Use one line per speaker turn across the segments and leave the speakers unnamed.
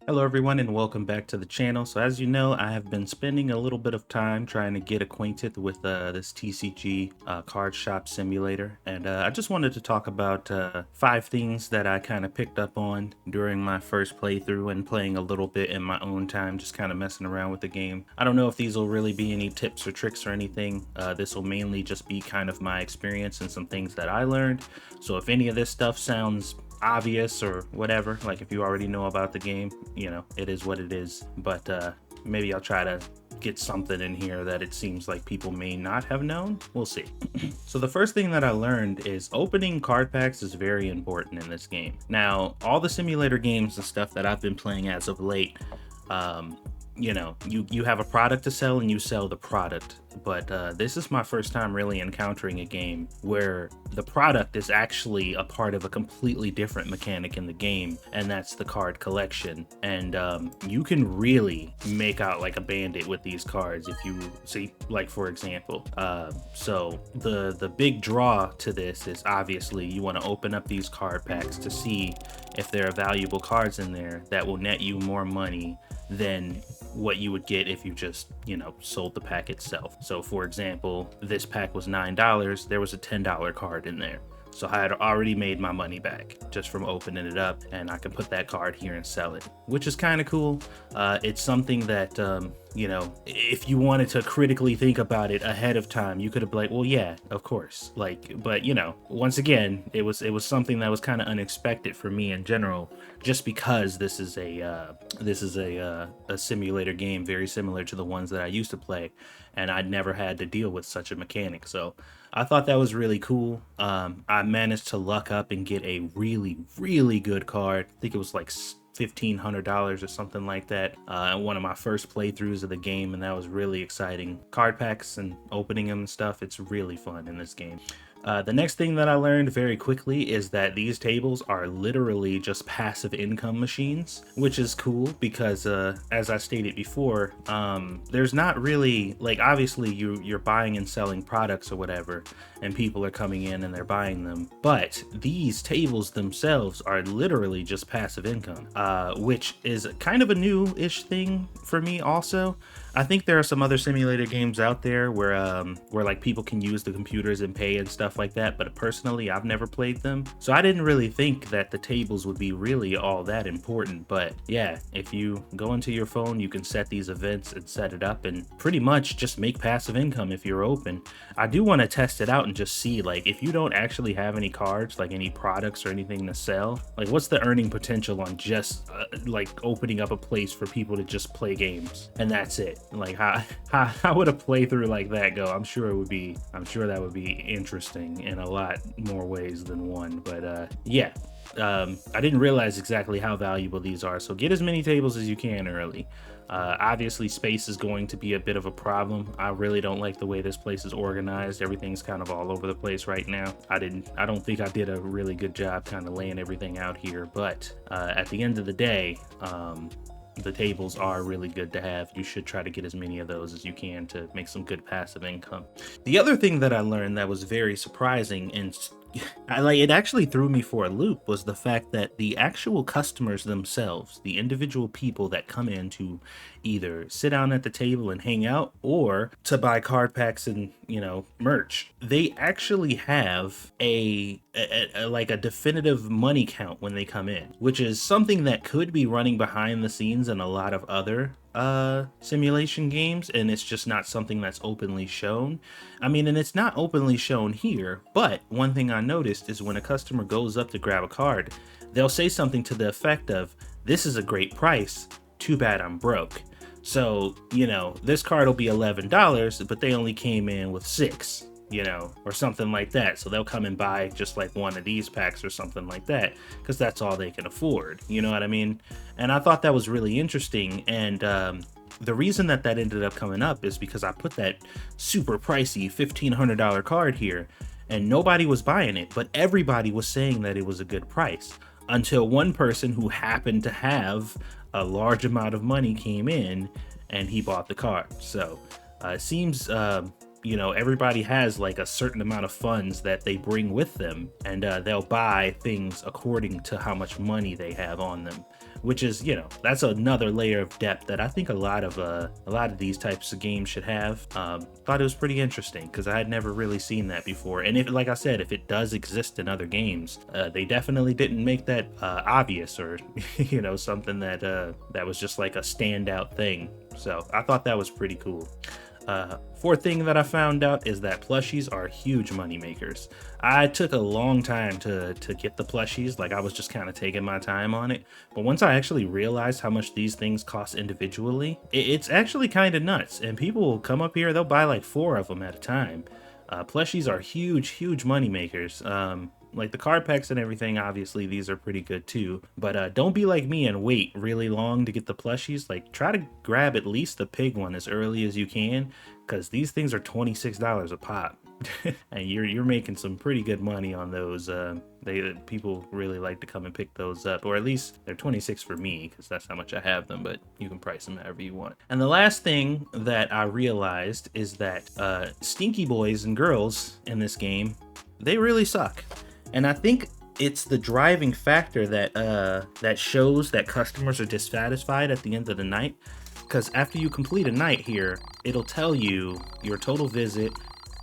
Hello everyone and welcome back to the channel. So as you know, I have been spending a little bit of time trying to get acquainted with this TCG card shop simulator, and I just wanted to talk about 5 things that I kind of picked up on during my first playthrough and playing a little bit in my own time, just kind of messing around with the game. I don't know if these will really be any tips or tricks or anything. This will mainly just be kind of my experience and some things that I learned. So if any of this stuff sounds obvious or whatever, like if you already know about the game, it is what it is. But maybe I'll try to get something in here that it seems like people may not have known. We'll see. So the first thing that I learned is opening card packs is very important in this game. Now, all the simulator games and stuff that I've been playing as of late, you have a product to sell and you sell the product. But this is my first time really encountering a game where the product is actually a part of a completely different mechanic in the game, and that's the card collection. And you can really make out like a bandit with these cards if you see, like for example. So the big draw to this is obviously you want to open up these card packs to see if there are valuable cards in there that will net you more money than what you would get if you just, sold the pack itself. So for example, this pack was $9, there was a $10 card in there. So I had already made my money back just from opening it up, and I can put that card here and sell it, which is kind of cool. It's something that, if you wanted to critically think about it ahead of time, you could have been like, well, yeah, of course. But once again, it was something that was kind of unexpected for me in general, just because this is a simulator game very similar to the ones that I used to play, and I'd never had to deal with such a mechanic. So I thought that was really cool. I managed to luck up and get a really, really good card. I think it was like $1,500 or something like that. One of my first playthroughs of the game, and that was really exciting. Card packs and opening them and stuff, it's really fun in this game. The next thing that I learned very quickly is that these tables are literally just passive income machines, which is cool because, as I stated before, there's not really, like, obviously you're buying and selling products or whatever, and people are coming in and they're buying them, but these tables themselves are literally just passive income, which is kind of a new-ish thing for me also. I think there are some other simulator games out there where like people can use the computers and pay and stuff like that, but personally I've never played them, so I didn't really think that the tables would be really all that important. But yeah, if you go into your phone, you can set these events and set it up and pretty much just make passive income if you're open. I do want to test it out and just see, like, if you don't actually have any cards, like any products or anything to sell, like what's the earning potential on just like opening up a place for people to just play games and that's it. Like how would a playthrough like that go? I'm sure that would be interesting in a lot more ways than one. But yeah, I didn't realize exactly how valuable these are, so get as many tables as you can early. Obviously space is going to be a bit of a problem. I really don't like the way this place is organized. Everything's kind of all over the place right now. I don't think I did a really good job kind of laying everything out here, but at the end of the day, the tables are really good to have. You should try to get as many of those as you can to make some good passive income. The other thing that I learned that was very surprising, and it actually threw me for a loop, was the fact that the actual customers themselves, the individual people that come in to either sit down at the table and hang out or to buy card packs and merch, they actually have a like a definitive money count when they come in, which is something that could be running behind the scenes in a lot of other simulation games, and it's just not something that's openly shown. I mean, and it's not openly shown here, but one thing I noticed is when a customer goes up to grab a card, they'll say something to the effect of, "This is a great price, too bad I'm broke." So, this card will be $11, but they only came in with 6, or something like that. So they'll come and buy just like one of these packs or something like that, because that's all they can afford. You know what I mean? And I thought that was really interesting. And the reason that ended up coming up is because I put that super pricey $1,500 card here, and nobody was buying it, but everybody was saying that it was a good price, until one person who happened to have a large amount of money came in and he bought the card. So it seems everybody has like a certain amount of funds that they bring with them, and they'll buy things according to how much money they have on them, which is, you know, that's another layer of depth that I think a lot of these types of games should have. Thought it was pretty interesting because I had never really seen that before. And if, like I said, if it does exist in other games, they definitely didn't make that obvious, or you know, something that that was just like a standout thing. So I thought that was pretty cool. Fourth thing that I found out is that plushies are huge money makers. I took a long time to get the plushies, like I was just kind of taking my time on it. But once I actually realized how much these things cost individually, it's actually kind of nuts. And people will come up here, they'll buy like 4 of them at a time. Plushies are huge money makers. Like the card packs and everything, obviously these are pretty good too, but don't be like me and wait really long to get the plushies. Like, try to grab at least the pig one as early as you can, because these things are $26 a pop. And you're making some pretty good money on those. People really like to come and pick those up, or at least they're 26 for me because that's how much I have them, but you can price them however you want. And the last thing that I realized is that stinky boys and girls in this game, they really suck. And I think it's the driving factor that that shows that customers are dissatisfied at the end of the night. Because after you complete a night here, it'll tell you your total visit,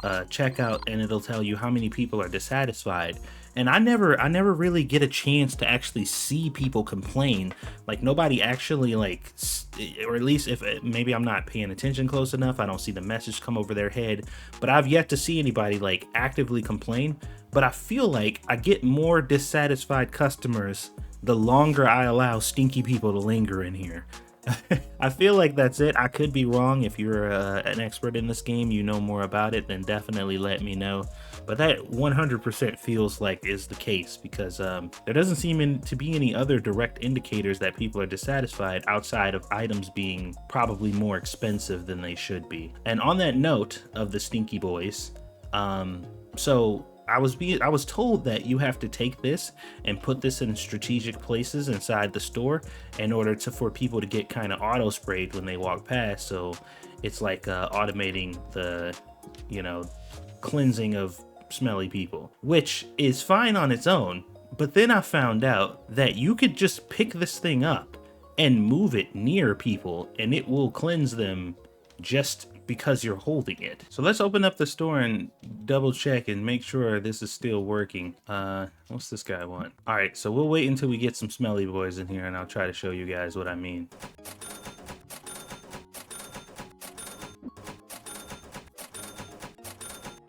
checkout, and it'll tell you how many people are dissatisfied. And I never really get a chance to actually see people complain. Like, nobody actually, like, or at least if maybe I'm not paying attention close enough, I don't see the message come over their head, but I've yet to see anybody like actively complain. But I feel like I get more dissatisfied customers the longer I allow stinky people to linger in here. I feel like that's it. I could be wrong. If you're an expert in this game, you know more about it, then definitely let me know. But that 100% feels like is the case, because there doesn't seem to be any other direct indicators that people are dissatisfied outside of items being probably more expensive than they should be. And on that note of the stinky boys, so I was told that you have to take this and put this in strategic places inside the store in order for people to get kind of auto sprayed when they walk past. So it's like automating the, you know, cleansing of smelly people, which is fine on its own. But then I found out that you could just pick this thing up and move it near people and it will cleanse them just because you're holding it. So let's open up the store and double check and make sure this is still working. What's this guy want? All right, so we'll wait until we get some smelly boys in here and I'll try to show you guys what I mean.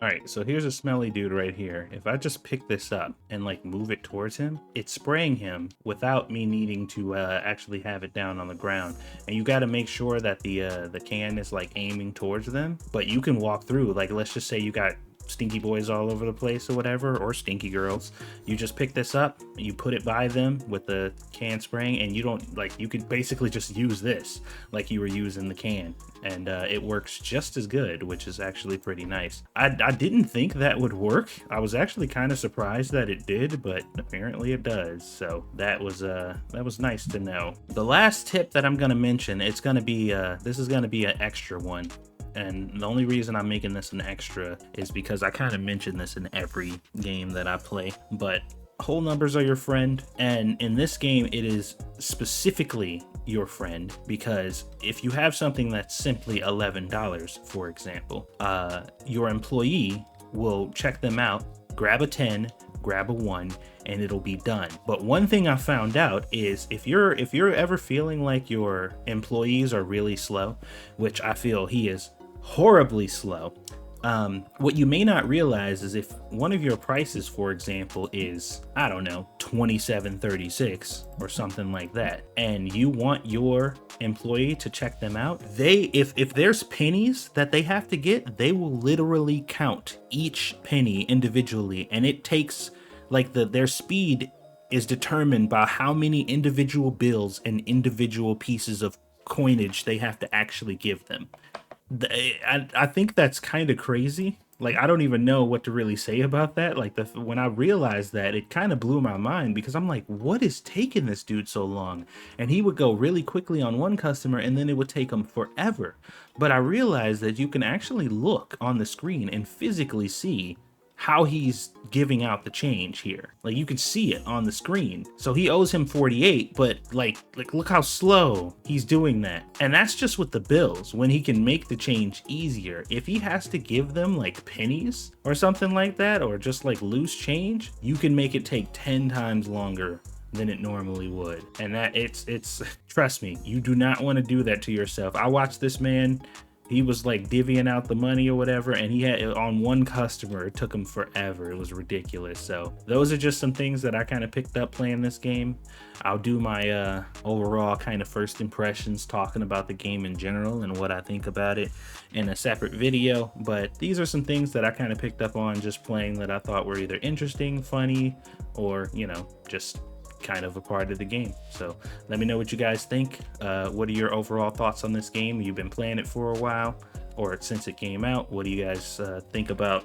All right, so here's a smelly dude right here. If I just pick this up and like move it towards him, it's spraying him without me needing to actually have it down on the ground. And you got to make sure that the can is like aiming towards them, but you can walk through. Like, let's just say you got stinky boys all over the place or whatever, or stinky girls. You just pick this up, you put it by them with the can spraying, and you don't, like, you could basically just use this like you were using the can, and it works just as good, which is actually pretty nice. I didn't think that would work. I was actually kind of surprised that it did, but apparently it does. So that was nice to know. The last tip that I'm gonna mention, it's gonna be this is gonna be an extra one. And the only reason I'm making this an extra is because I kind of mention this in every game that I play, but whole numbers are your friend. And in this game, it is specifically your friend, because if you have something that's simply $11, for example, your employee will check them out, grab a 10, grab a 1, and it'll be done. But one thing I found out is if you're ever feeling like your employees are really slow, which I feel he is horribly slow, what you may not realize is if one of your prices, for example, is, I don't know, $27.36 or something like that, and you want your employee to check them out, if there's pennies that they have to get, they will literally count each penny individually, and it takes, like, their speed is determined by how many individual bills and individual pieces of coinage they have to actually give them. I think that's kind of crazy. Like, I don't even know what to really say about that. Like, when I realized that, it kind of blew my mind, because I'm like, what is taking this dude so long? And he would go really quickly on one customer, and then it would take him forever. But I realized that you can actually look on the screen and physically see how he's giving out the change here. Like, you can see it on the screen. So he owes him 48, but like look how slow he's doing that. And that's just with the bills, when he can make the change easier. If he has to give them like pennies or something like that, or just like loose change, you can make it take 10 times longer than it normally would. And that it's trust me, you do not want to do that to yourself. I watched this man, he was like divvying out the money or whatever, and he had on one customer, it took him forever. It was ridiculous. So those are just some things that I kind of picked up playing this game. I'll do my overall kind of first impressions, talking about the game in general and what I think about it in a separate video. But these are some things that I kind of picked up on just playing that I thought were either interesting, funny, or, you know, just kind of a part of the game. So let me know what you guys think. What are your overall thoughts on this game? You've been playing it for a while, or since it came out. What do you guys think about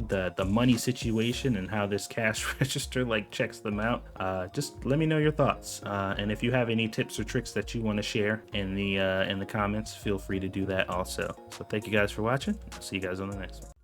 the money situation and how this cash register like checks them out? Just let me know your thoughts, and if you have any tips or tricks that you want to share in the comments, feel free to do that also. So thank you guys for watching. I'll see you guys on the next one.